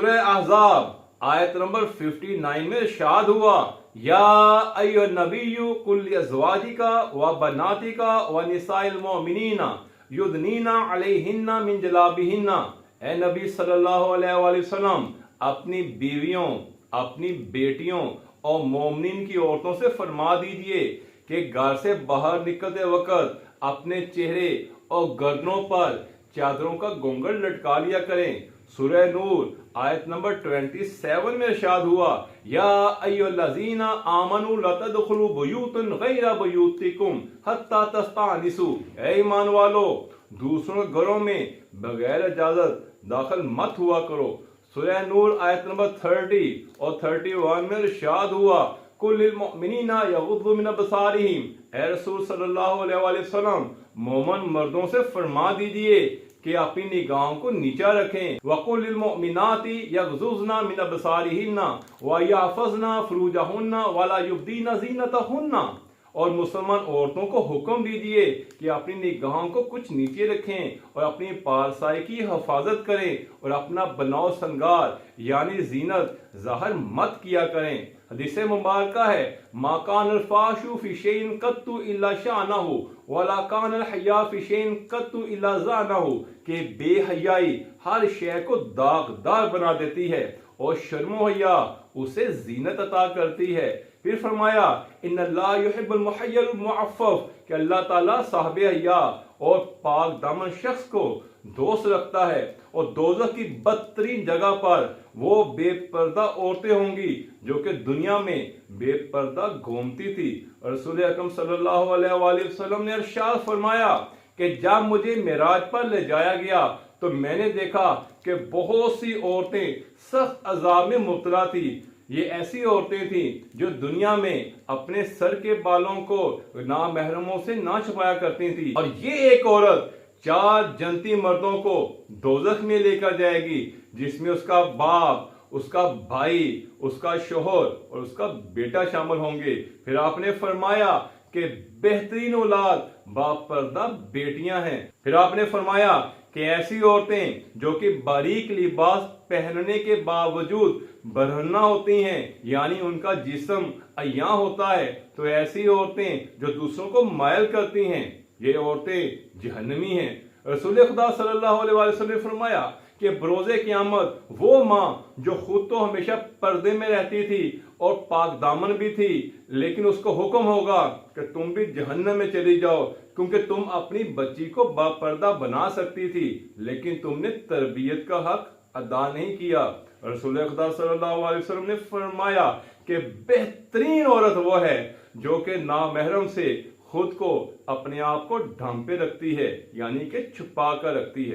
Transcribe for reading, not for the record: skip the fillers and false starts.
सूरह अहज़ाब आयत नंबर 59 में इरशाद हुआ, या अय्युहन नबिय्यु कुल लिअज़वाजिका व बनातिका व निसाइल मोमिनीना युदनीना अलैहिन्ना मिन जलाबिहिन्ना। ए नबी सल्लल्लाहु अलैहि वसल्लम, अपनी बीवियों, अपनी बेटियों और मोमिनीन की औरतों से फरमा दीजिए कि घर से बाहर निकलते वक्त अपने चेहरे और गर्दनों पर चादरों का घूंघट लटका लिया करें। सूरह नूर आयत नंबर 27 में इरशाद हुआ, या अय्युहल्लज़ीना आमनू ला तदखुलू बुयूतन गैरा बुयूतिकुम हत्ता तस्तानिसू। ऐ ईमान वालो, दूसरों के घरों में बगैर इजाजत दाखिल मत हुआ करो। सूरह नूर आयत नंबर 30 और 31 में इरशाद हुआ, कुल लिल मुमिनीना यगुद्दू मिन अबसारिहिम। ए रसूल सल्लल्लाहु अलैहि वसल्लम, मोमन मर्दों से फरमा दीजिए कि अपनी निगाहों को नीचा रखें। वकुल लिल मुमिनाती यगजुजना मिन अबसारिहिन्ना व यहफज़ना फुरूजहुन्ना वला युब्दीना ज़ीनतहुन्ना। और मुसलमान औरतों को हुक्म दीजिए कि अपनी निगाहों को कुछ नीचे रखें और अपनी पारसाई की हिफाजत करें और अपना बनाव संगार यानी जीनत ज़ाहिर मत किया करें। हदीस मुबारक है, मा कानल फाशु फी शैइन कत्तु इल्ला शानहु वला कानल हया फी शैइन कत्तु इल्ला ज़ानहु। कि बेहयाई हर शय को दागदार बना देती है और शर्मो हया उसे जीनत अता करती है। फिर फरमाया, इन्नल्लाह युहिब्बुल मुहय्यल मुअफ्फफ, कि अल्लाह ताला साहिब हया और पाक दामन शख्स को दोस्त रखता है। और दोज़ख की बदतरीन जगह पर वो बेपर्दा औरतें होंगी जो कि दुनिया में बेपर्दा घूमती थी। रसूल अकरम सल्लल्लाहु अलैहि वसल्लम ने इरशाद फरमाया कि जब मुझे मेराज पर ले जाया गया तो मैंने देखा कि बहुत सी औरतें सख्त अजाब में मुब्तला थी। ये ऐसी औरतें थीं जो दुनिया में अपने सर के बालों को नामहरमों से ना छुपाया करती थी। और ये एक औरत 4 जन्नती मर्दों को दोज़ख में लेकर जाएगी, जिसमें उसका बाप, उसका भाई, उसका शोहर और उसका बेटा शामिल होंगे। फिर आपने फरमाया कि बेहतरीन औलाद बापर्दा बेटियां हैं। फिर आपने फरमाया कि ऐसी औरतें जो कि बारीक लिबास पहनने के बावजूद बरहना होती हैं, यानी उनका जिस्म अय्या होता है, तो ऐसी औरतें जो दूसरों को मायल करती हैं, ये औरतें जहन्नमी हैं। रसूल खुदा सल्लल्लाहु अलैहि वसल्लम ने फरमाया कि बरोज़े क़यामत वो माँ जो खुद तो हमेशा पर्दे में रहती थी और पाक दामन भी थी, लेकिन उसको हुक्म होगा कि तुम भी जहन्नम में चली जाओ, क्योंकि तुम अपनी बच्ची को बापर्दा बना सकती थी लेकिन तुमने तरबियत का हक अदा नहीं किया। रसूल खुदा सल्लल्लाहु अलैहि वसल्लम ने फरमाया कि बेहतरीन औरत वो है जो कि नामहरम से खुद को, अपने आप को ढांपे रखती है, यानी कि छुपा कर रखती है।